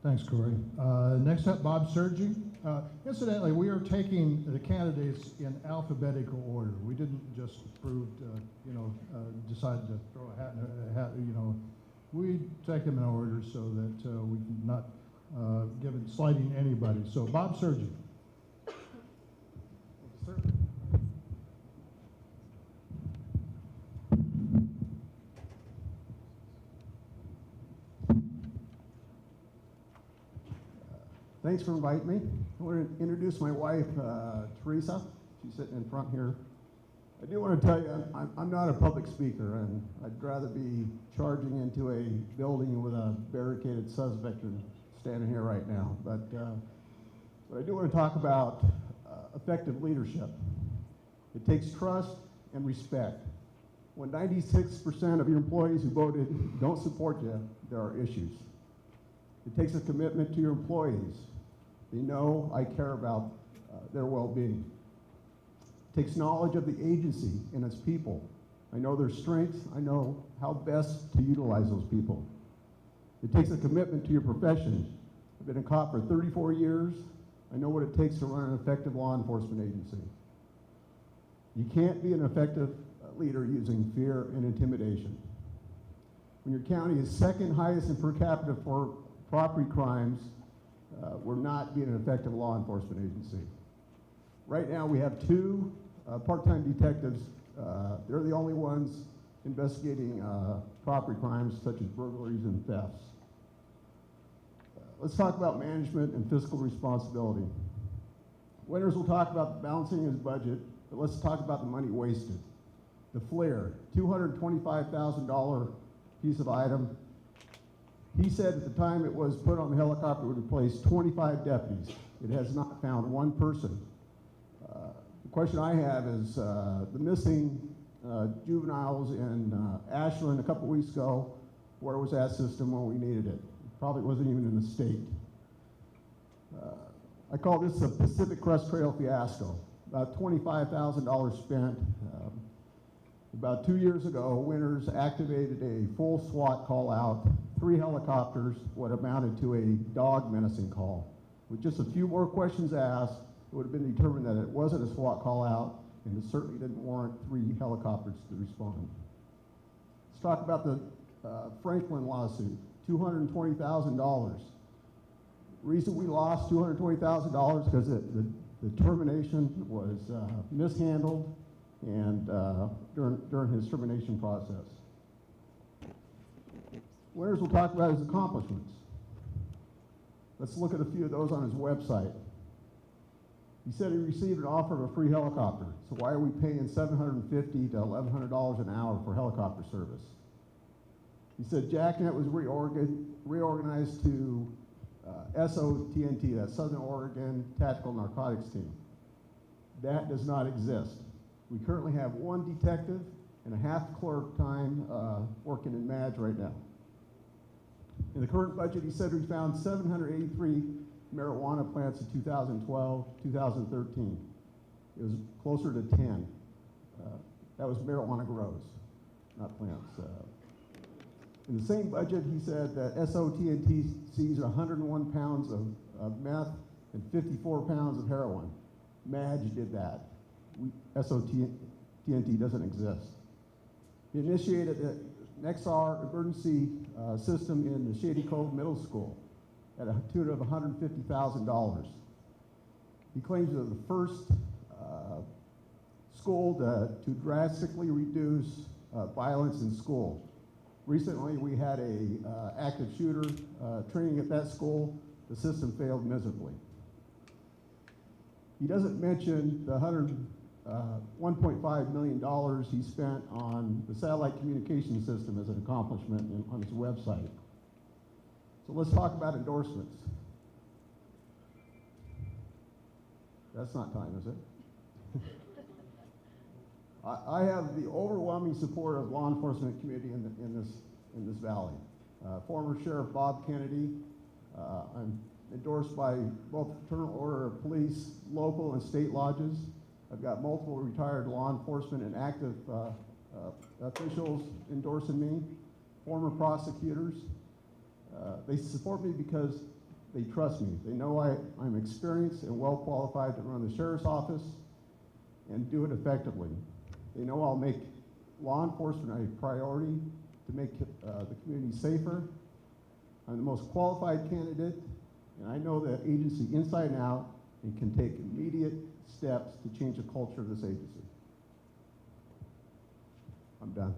Thanks, Corey. Next up, Bob Sergi. Incidentally, we are taking the candidates in alphabetical order. We didn't just decide to throw a hat in a hat. We take them in order so that we can not slighting anybody. So, Bob Sergi. Sir. Thanks for inviting me. I want to introduce my wife, Teresa. She's sitting in front here. I do want to tell you, I'm not a public speaker, and I'd rather be charging into a building with a barricaded suspect than standing here right now. But I do want to talk about effective leadership. It takes trust and respect. When 96% of your employees who voted don't support you, there are issues. It takes a commitment to your employees. They know I care about their well-being. It takes knowledge of the agency and its people. I know their strengths. I know how best to utilize those people. It takes a commitment to your profession. I've been a cop for 34 years. I know what it takes to run an effective law enforcement agency. You can't be an effective leader using fear and intimidation. When your county is second highest in per capita for property crimes, we're not being an effective law enforcement agency. Right now we have two part-time detectives. They're the only ones investigating property crimes such as burglaries and thefts. Let's talk about management and fiscal responsibility. Winters will talk about balancing his budget, but let's talk about the money wasted. The FLIR, $225,000 piece of item. He said at the time it was put on the helicopter, it would replace 25 deputies. It has not found one person. The question I have is the missing juveniles in Ashland a couple weeks ago. Where was that system when we needed it? It probably wasn't even in the state. I call this a Pacific Crest Trail fiasco. About $25,000 spent. About 2 years ago, Winters activated a full SWAT call out, 3 helicopters, what amounted to a dog menacing call. With just a few more questions asked, it would have been determined that it wasn't a SWAT call out, and it certainly didn't warrant 3 helicopters to respond. Let's talk about the Franklin lawsuit, $220,000. Reason we lost $220,000 because the termination was mishandled and during his termination process. Winters will talk about his accomplishments. Let's look at a few of those on his website. He said he received an offer of a free helicopter. So why are we paying $750 to $1,100 an hour for helicopter service? He said JACNet was reorganized to SOTNT, that's Southern Oregon Tactical Narcotics Team. That does not exist. We currently have 1 detective and a half clerk time working in MADS right now. In the current budget, he said we found 783 marijuana plants in 2012, 2013. It was closer to 10. That was marijuana grows, not plants. In the same budget, he said that SOTNT seized 101 pounds of meth and 54 pounds of heroin. MADS did that. SOTNT doesn't exist. He initiated the Nexar emergency system in the Shady Cove Middle School at a tune of $150,000. He claims they're the first school to drastically reduce violence in school. Recently, we had a active shooter training at that school. The system failed miserably. He doesn't mention the $1.5 million he spent on the satellite communication system as an accomplishment on his website. So let's talk about endorsements. That's not time, is it? I have the overwhelming support of law enforcement community in this valley. Former Sheriff Bob Kennedy. I'm endorsed by both Fraternal Order of Police, local and state lodges. I've got multiple retired law enforcement and active officials endorsing me, former prosecutors. They support me because They trust me. They know I'm experienced and well qualified to run the sheriff's office and do it effectively. They know I'll make law enforcement a priority to make the community safer. I'm the most qualified candidate, and I know the agency inside and out and can take immediate steps to change the culture of this agency. I'm done.